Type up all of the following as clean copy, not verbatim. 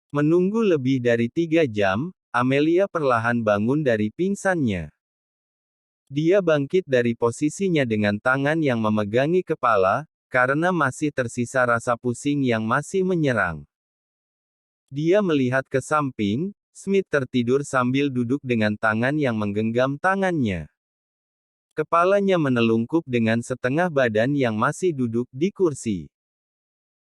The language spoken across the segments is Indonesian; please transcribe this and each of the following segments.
Menunggu lebih dari 3 jam, Amelia perlahan bangun dari pingsannya. Dia bangkit dari posisinya dengan tangan yang memegangi kepala, karena masih tersisa rasa pusing yang masih menyerang. Dia melihat ke samping, Smith tertidur sambil duduk dengan tangan yang menggenggam tangannya. Kepalanya menelungkup dengan setengah badan yang masih duduk di kursi.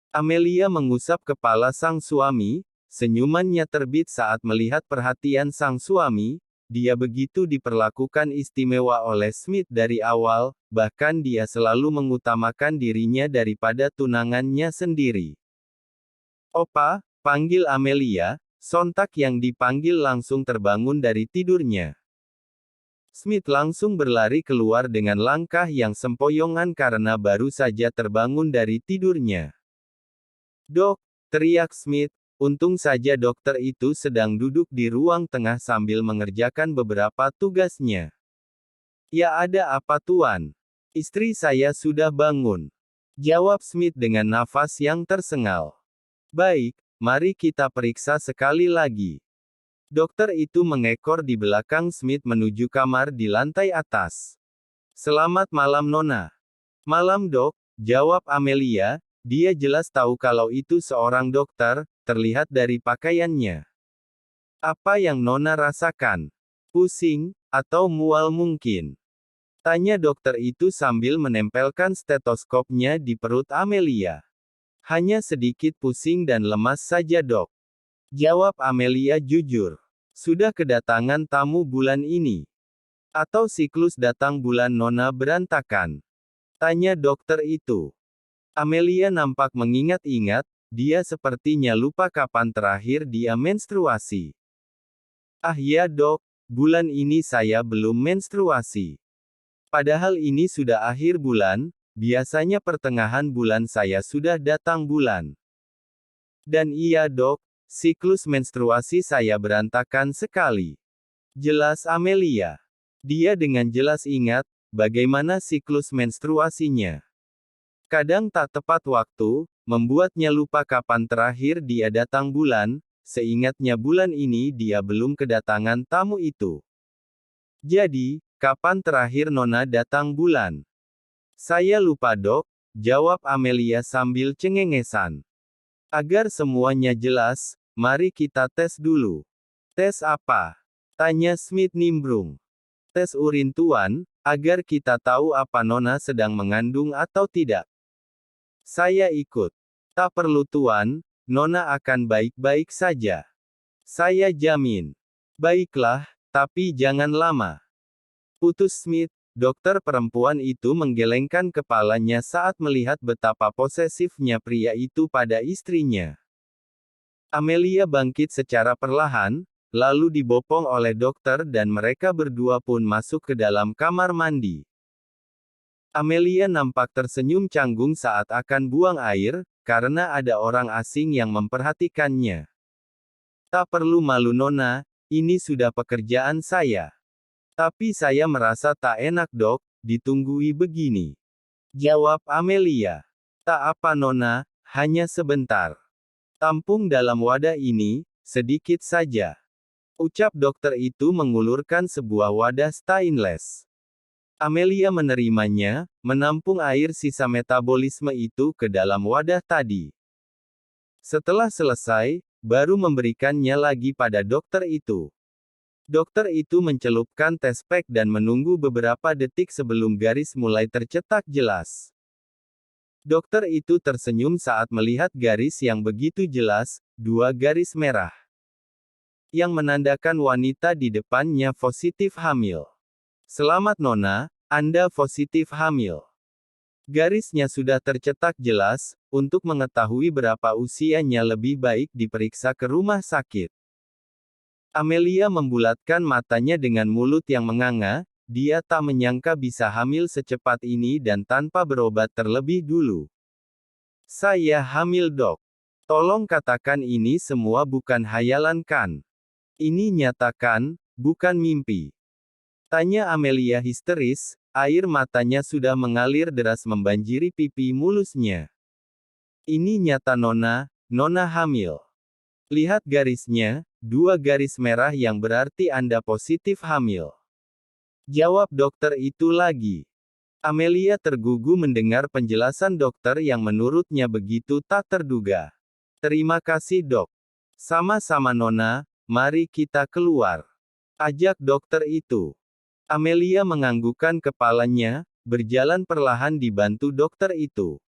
Amelia mengusap kepala sang suami, senyumannya terbit saat melihat perhatian sang suami. Dia begitu diperlakukan istimewa oleh Smith dari awal, bahkan dia selalu mengutamakan dirinya daripada tunangannya sendiri. "Opa," panggil Amelia, sontak yang dipanggil langsung terbangun dari tidurnya. Smith langsung berlari keluar dengan langkah yang sempoyongan karena baru saja terbangun dari tidurnya. "Dok," teriak Smith. Untung saja dokter itu sedang duduk di ruang tengah sambil mengerjakan beberapa tugasnya. "Ya, ada apa Tuan? Istri saya sudah bangun," jawab Smith dengan nafas yang tersengal. "Baik, mari kita periksa sekali lagi." Dokter itu mengekor di belakang Smith menuju kamar di lantai atas. "Selamat malam Nona." "Malam Dok," jawab Amelia. Dia jelas tahu kalau itu seorang dokter, terlihat dari pakaiannya. "Apa yang Nona rasakan? Pusing, atau mual mungkin?" tanya dokter itu sambil menempelkan stetoskopnya di perut Amelia. "Hanya sedikit pusing dan lemas saja Dok," jawab Amelia jujur. "Sudah kedatangan tamu bulan ini? Atau siklus datang bulan Nona berantakan?" tanya dokter itu. Amelia nampak mengingat-ingat, dia sepertinya lupa kapan terakhir dia menstruasi. "Ah ya Dok, bulan ini saya belum menstruasi. Padahal ini sudah akhir bulan, biasanya pertengahan bulan saya sudah datang bulan. Dan iya Dok, siklus menstruasi saya berantakan sekali," jelas Amelia. Dia dengan jelas ingat, bagaimana siklus menstruasinya. Kadang tak tepat waktu, membuatnya lupa kapan terakhir dia datang bulan, seingatnya bulan ini dia belum kedatangan tamu itu. "Jadi, kapan terakhir Nona datang bulan?" "Saya lupa Dok," jawab Amelia sambil cengengesan. "Agar semuanya jelas, mari kita tes dulu." "Tes apa?" tanya Smith nimbrung. "Tes urin Tuan, agar kita tahu apa Nona sedang mengandung atau tidak." "Saya ikut." "Tak perlu Tuan, Nona akan baik-baik saja. Saya jamin." "Baiklah, tapi jangan lama." Putus Smith. Dokter perempuan itu menggelengkan kepalanya saat melihat betapa posesifnya pria itu pada istrinya. Amelia bangkit secara perlahan, lalu dibopong oleh dokter dan mereka berdua pun masuk ke dalam kamar mandi. Amelia nampak tersenyum canggung saat akan buang air, karena ada orang asing yang memperhatikannya. "Tak perlu malu Nona, ini sudah pekerjaan saya. Tapi saya merasa tak enak Dok, ditunggui begini," jawab Amelia. "Tak apa Nona, hanya sebentar. Tampung dalam wadah ini, sedikit saja," ucap dokter itu mengulurkan sebuah wadah stainless. Amelia menerimanya, menampung air sisa metabolisme itu ke dalam wadah tadi. Setelah selesai, baru memberikannya lagi pada dokter itu. Dokter itu mencelupkan tes pack dan menunggu beberapa detik sebelum garis mulai tercetak jelas. Dokter itu tersenyum saat melihat garis yang begitu jelas, 2 garis merah, yang menandakan wanita di depannya positif hamil. "Selamat Nona, Anda positif hamil." Garisnya sudah tercetak jelas, untuk mengetahui berapa usianya lebih baik diperiksa ke rumah sakit. Amelia membulatkan matanya dengan mulut yang menganga, dia tak menyangka bisa hamil secepat ini dan tanpa berobat terlebih dulu. "Saya hamil Dok. Tolong katakan ini semua bukan hayalan kan? Ini nyata kan, bukan mimpi?" tanya Amelia histeris, air matanya sudah mengalir deras membanjiri pipi mulusnya. "Ini nyata Nona, Nona hamil." Lihat garisnya, 2 garis merah yang berarti Anda positif hamil. Jawab dokter itu lagi. Amelia tergugu mendengar penjelasan dokter yang menurutnya begitu tak terduga. Terima kasih dok. Sama-sama Nona, mari kita keluar. Ajak dokter itu. Amelia menganggukkan kepalanya, berjalan perlahan dibantu dokter itu.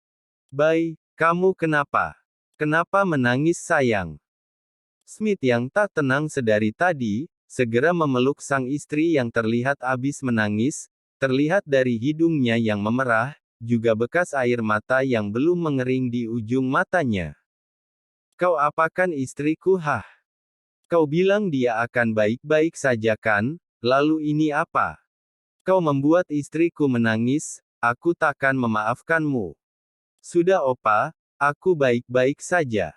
Bay, kamu kenapa? Kenapa menangis sayang? Smith yang tak tenang sedari tadi, segera memeluk sang istri yang terlihat habis menangis, terlihat dari hidungnya yang memerah, juga bekas air mata yang belum mengering di ujung matanya. Kau apakan istriku hah? Kau bilang dia akan baik-baik saja kan, lalu ini apa? Kau membuat istriku menangis, aku takkan memaafkanmu. Sudah opa, aku baik-baik saja.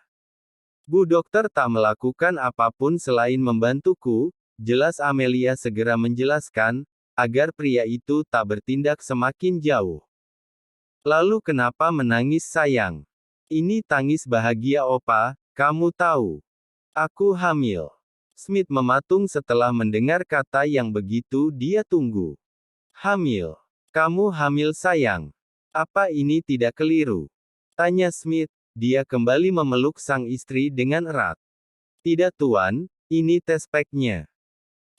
Bu dokter tak melakukan apapun selain membantuku, jelas Amelia segera menjelaskan, agar pria itu tak bertindak semakin jauh. Lalu kenapa menangis sayang? Ini tangis bahagia opa, kamu tahu. Aku hamil. Smith mematung setelah mendengar kata yang begitu dia tunggu. Hamil. Kamu hamil sayang. Apa ini tidak keliru? Tanya Smith. Dia kembali memeluk sang istri dengan erat. Tidak tuan, ini tes packnya.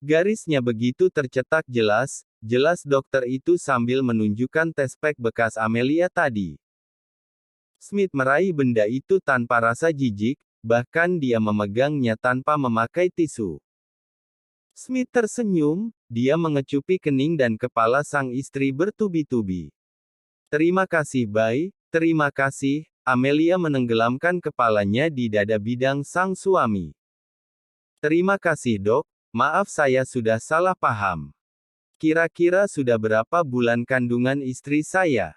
Garisnya begitu tercetak jelas, jelas dokter itu sambil menunjukkan tes pack bekas Amelia tadi. Smith meraih benda itu tanpa rasa jijik, bahkan dia memegangnya tanpa memakai tisu. Smith tersenyum, dia mengecupi kening dan kepala sang istri bertubi-tubi. Terima kasih Bay, terima kasih. Amelia menenggelamkan kepalanya di dada bidang sang suami. Terima kasih dok, maaf saya sudah salah paham. Kira-kira sudah berapa bulan kandungan istri saya?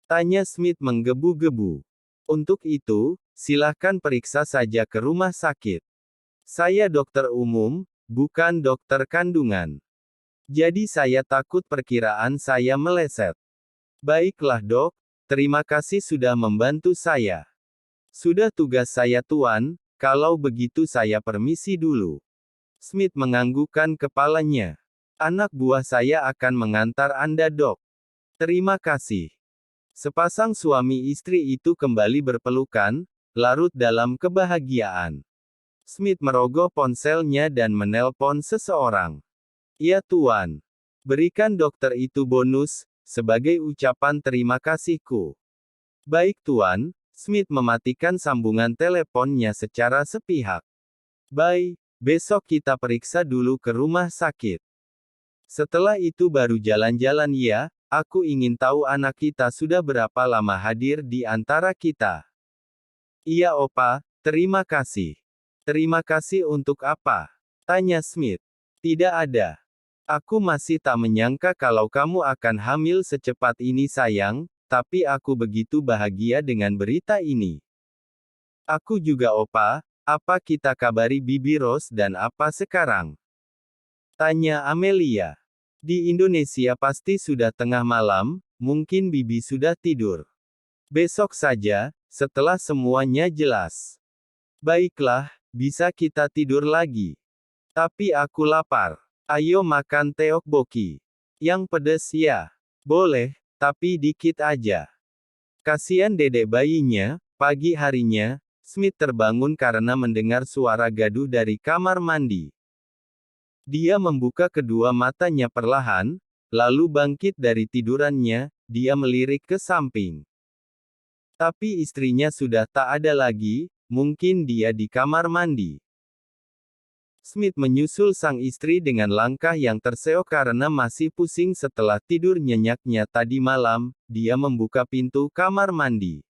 Tanya Smith menggebu-gebu. Untuk itu, silahkan periksa saja ke rumah sakit. Saya dokter umum, bukan dokter kandungan. Jadi saya takut perkiraan saya meleset. Baiklah dok, terima kasih sudah membantu saya. Sudah tugas saya tuan, kalau begitu saya permisi dulu. Smith menganggukkan kepalanya. Anak buah saya akan mengantar Anda dok. Terima kasih. Sepasang suami istri itu kembali berpelukan, larut dalam kebahagiaan. Smith merogoh ponselnya dan menelpon seseorang. Ya tuan. Berikan dokter itu bonus, sebagai ucapan terima kasihku. Baik tuan, Smith mematikan sambungan teleponnya secara sepihak. Baik, besok kita periksa dulu ke rumah sakit. Setelah itu baru jalan-jalan ya, aku ingin tahu anak kita sudah berapa lama hadir di antara kita. Iya opa, terima kasih. Terima kasih untuk apa? Tanya Smith. Tidak ada. Aku masih tak menyangka kalau kamu akan hamil secepat ini sayang, tapi aku begitu bahagia dengan berita ini. Aku juga opa, apa kita kabari Bibi Rose dan apa sekarang? Tanya Amelia. Di Indonesia pasti sudah tengah malam, mungkin Bibi sudah tidur. Besok saja, setelah semuanya jelas. Baiklah, bisa kita tidur lagi. Tapi aku lapar. Ayo makan tteokbokki. Yang pedes ya. Boleh, tapi dikit aja. Kasihan dedek bayinya, pagi harinya, Smith terbangun karena mendengar suara gaduh dari kamar mandi. Dia membuka kedua matanya perlahan, lalu bangkit dari tidurannya, dia melirik ke samping. Tapi istrinya sudah tak ada lagi, mungkin dia di kamar mandi. Smith menyusul sang istri dengan langkah yang terseok karena masih pusing setelah tidur nyenyaknya tadi malam, dia membuka pintu kamar mandi.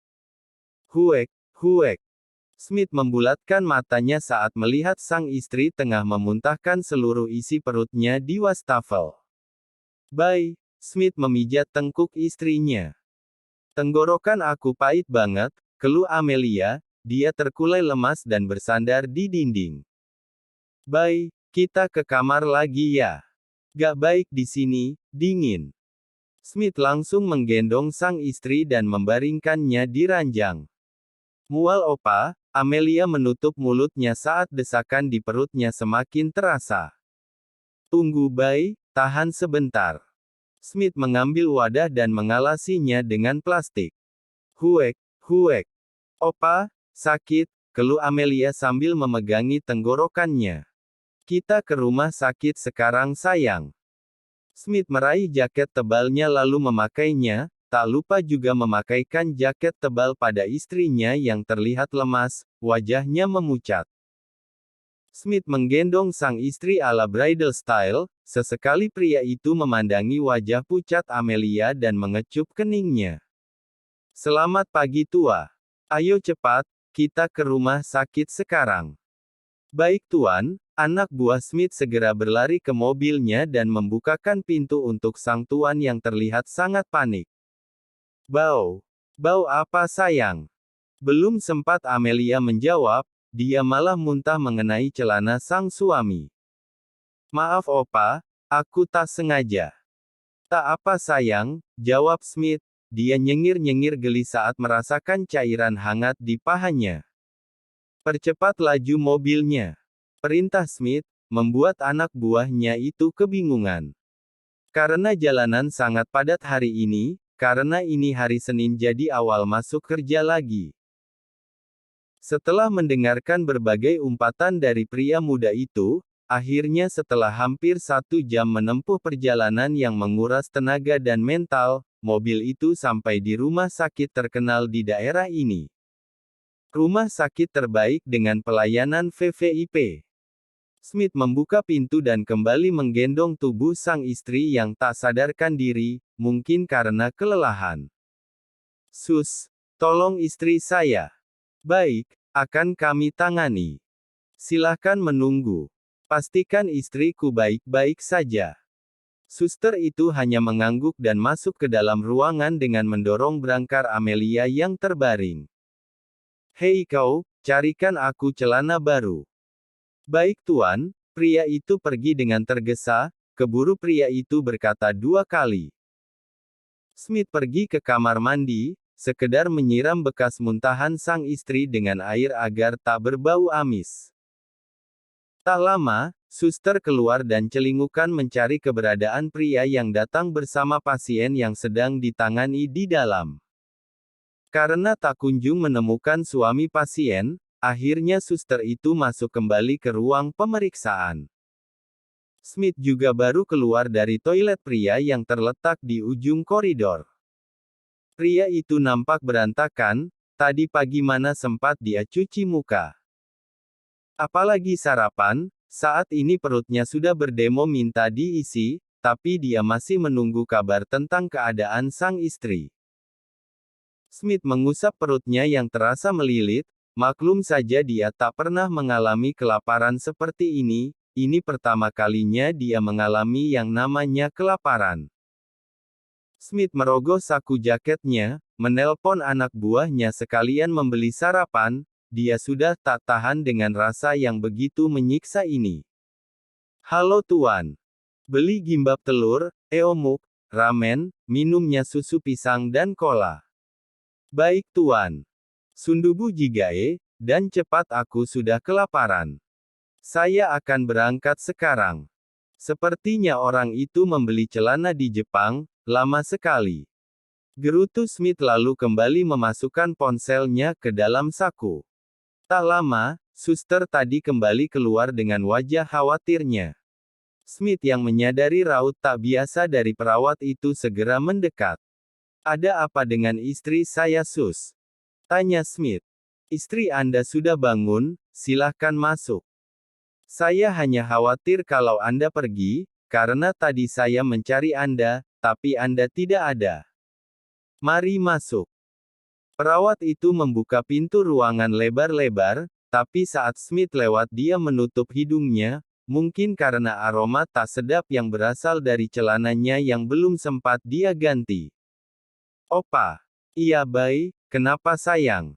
Huek, huek. Smith membulatkan matanya saat melihat sang istri tengah memuntahkan seluruh isi perutnya di wastafel. Bay, Smith memijat tengkuk istrinya. Tenggorokan aku pahit banget, keluh Amelia, dia terkulai lemas dan bersandar di dinding. Bay, kita ke kamar lagi ya. Gak baik di sini, dingin. Smith langsung menggendong sang istri dan membaringkannya di ranjang. Mual opa, Amelia menutup mulutnya saat desakan di perutnya semakin terasa. Tunggu Bay, tahan sebentar. Smith mengambil wadah dan mengalasinya dengan plastik. Huek, huek. Opa, sakit, keluh Amelia sambil memegangi tenggorokannya. Kita ke rumah sakit sekarang sayang. Smith meraih jaket tebalnya lalu memakainya, tak lupa juga memakaikan jaket tebal pada istrinya yang terlihat lemas, wajahnya memucat. Smith menggendong sang istri ala bridal style, sesekali pria itu memandangi wajah pucat Amelia dan mengecup keningnya. Selamat pagi tua. Ayo cepat, kita ke rumah sakit sekarang. Baik tuan, anak buah Smith segera berlari ke mobilnya dan membukakan pintu untuk sang tuan yang terlihat sangat panik. Bau. Bau apa sayang? Belum sempat Amelia menjawab, dia malah muntah mengenai celana sang suami. Maaf opa, aku tak sengaja. Tak apa sayang, jawab Smith. Dia nyengir-nyengir geli saat merasakan cairan hangat di pahanya. Percepat laju mobilnya. Perintah Smith, membuat anak buahnya itu kebingungan. Karena jalanan sangat padat hari ini, karena ini hari Senin jadi awal masuk kerja lagi. Setelah mendengarkan berbagai umpatan dari pria muda itu, akhirnya setelah hampir 1 jam menempuh perjalanan yang menguras tenaga dan mental, mobil itu sampai di rumah sakit terkenal di daerah ini. Rumah sakit terbaik dengan pelayanan VVIP. Smith membuka pintu dan kembali menggendong tubuh sang istri yang tak sadarkan diri, mungkin karena kelelahan. Sus, tolong istri saya. Baik, akan kami tangani. Silahkan menunggu. Pastikan istriku baik-baik saja. Suster itu hanya mengangguk dan masuk ke dalam ruangan dengan mendorong brangkar Amelia yang terbaring. Hei kau, carikan aku celana baru. Baik tuan, pria itu pergi dengan tergesa, keburu pria itu berkata 2 kali. Smith pergi ke kamar mandi, sekedar menyiram bekas muntahan sang istri dengan air agar tak berbau amis. Tak lama, suster keluar dan celingukan mencari keberadaan pria yang datang bersama pasien yang sedang ditangani di dalam. Karena tak kunjung menemukan suami pasien, akhirnya suster itu masuk kembali ke ruang pemeriksaan. Smith juga baru keluar dari toilet pria yang terletak di ujung koridor. Pria itu nampak berantakan, tadi pagi mana sempat dia cuci muka. Apalagi sarapan, saat ini perutnya sudah berdemo minta diisi, tapi dia masih menunggu kabar tentang keadaan sang istri. Smith mengusap perutnya yang terasa melilit, maklum saja dia tak pernah mengalami kelaparan seperti ini pertama kalinya dia mengalami yang namanya kelaparan. Smith merogoh saku jaketnya, menelpon anak buahnya sekalian membeli sarapan, dia sudah tak tahan dengan rasa yang begitu menyiksa ini. Halo tuan. Beli gimbap telur, eomuk, ramen, minumnya susu pisang dan cola. Baik tuan. Sundubu jigae, dan cepat aku sudah kelaparan. Saya akan berangkat sekarang. Sepertinya orang itu membeli celana di Jepang, lama sekali. Gerutu Smith lalu kembali memasukkan ponselnya ke dalam saku. Tak lama, suster tadi kembali keluar dengan wajah khawatirnya. Smith yang menyadari raut tak biasa dari perawat itu segera mendekat. Ada apa dengan istri saya sus? Tanya Smith. Istri Anda sudah bangun, silahkan masuk. Saya hanya khawatir kalau Anda pergi, karena tadi saya mencari Anda, tapi Anda tidak ada. Mari masuk. Perawat itu membuka pintu ruangan lebar-lebar, tapi saat Smith lewat dia menutup hidungnya, mungkin karena aroma tak sedap yang berasal dari celananya yang belum sempat dia ganti. Opa. Iya Bay, kenapa sayang?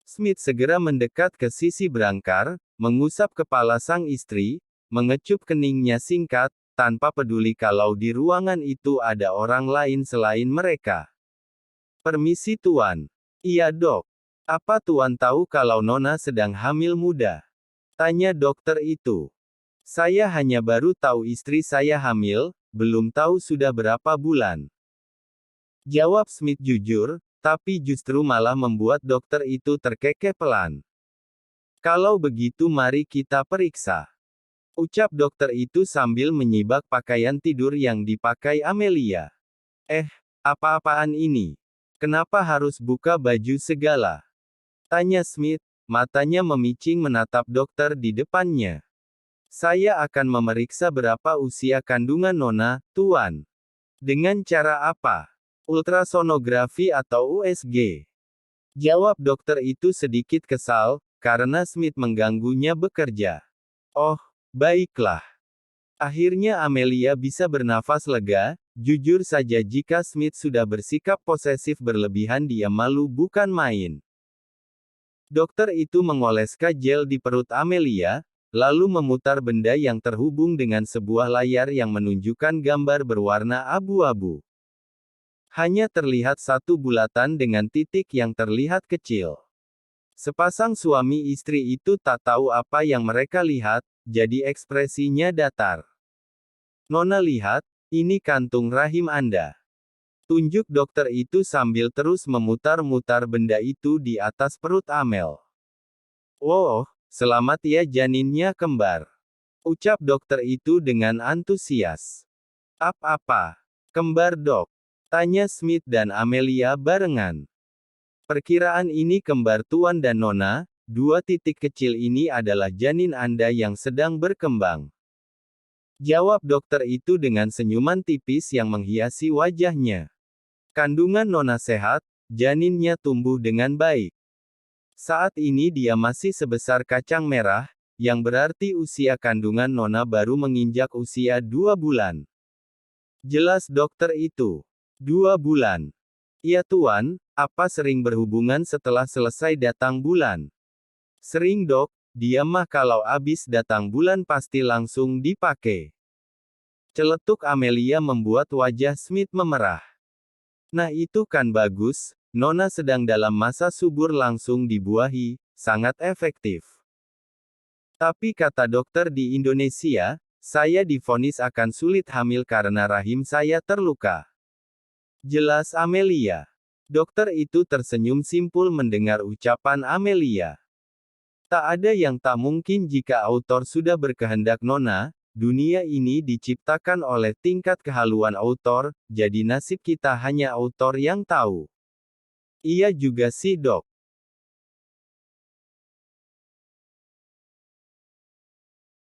Smith segera mendekat ke sisi brangkar, mengusap kepala sang istri, mengecup keningnya singkat, tanpa peduli kalau di ruangan itu ada orang lain selain mereka. Permisi tuan. Iya dok. Apa Tuan tahu kalau Nona sedang hamil muda? Tanya dokter itu. Saya hanya baru tahu istri saya hamil, belum tahu sudah berapa bulan. Jawab Smith jujur, tapi justru malah membuat dokter itu terkekeh pelan. Kalau begitu mari kita periksa. Ucap dokter itu sambil menyibak pakaian tidur yang dipakai Amelia. Apa-apaan ini? Kenapa harus buka baju segala? Tanya Smith, matanya memicing menatap dokter di depannya. Saya akan memeriksa berapa usia kandungan Nona, Tuan. Dengan cara apa? Ultrasonografi atau USG? Jawab dokter itu sedikit kesal, karena Smith mengganggunya bekerja. Oh, baiklah. Akhirnya Amelia bisa bernafas lega, jujur saja jika Smith sudah bersikap posesif berlebihan dia malu bukan main. Dokter itu mengoleskan gel di perut Amelia, lalu memutar benda yang terhubung dengan sebuah layar yang menunjukkan gambar berwarna abu-abu. Hanya terlihat satu bulatan dengan titik yang terlihat kecil. Sepasang suami istri itu tak tahu apa yang mereka lihat, jadi ekspresinya datar. Nona lihat, ini kantung rahim Anda. Tunjuk dokter itu sambil terus memutar-mutar benda itu di atas perut Amel. Wow, selamat ya janinnya kembar. Ucap dokter itu dengan antusias. Apa? Kembar dok? Tanya Smith dan Amelia barengan. Perkiraan ini kembar Tuan dan Nona, dua titik kecil ini adalah janin Anda yang sedang berkembang. Jawab dokter itu dengan senyuman tipis yang menghiasi wajahnya. Kandungan Nona sehat, janinnya tumbuh dengan baik. Saat ini dia masih sebesar kacang merah, yang berarti usia kandungan Nona baru menginjak usia 2 bulan. Jelas dokter itu. 2 bulan. Iya Tuan, apa sering berhubungan setelah selesai datang bulan? Sering dok, dia mah kalau abis datang bulan pasti langsung dipakai. Celetuk Amelia membuat wajah Smith memerah. Nah itu kan bagus, Nona sedang dalam masa subur langsung dibuahi, sangat efektif. Tapi kata dokter di Indonesia, saya divonis akan sulit hamil karena rahim saya terluka. Jelas Amelia. Dokter itu tersenyum simpul mendengar ucapan Amelia. Tak ada yang tak mungkin jika autor sudah berkehendak Nona, dunia ini diciptakan oleh tingkat kehaluan autor, jadi nasib kita hanya autor yang tahu. Iya juga sih dok.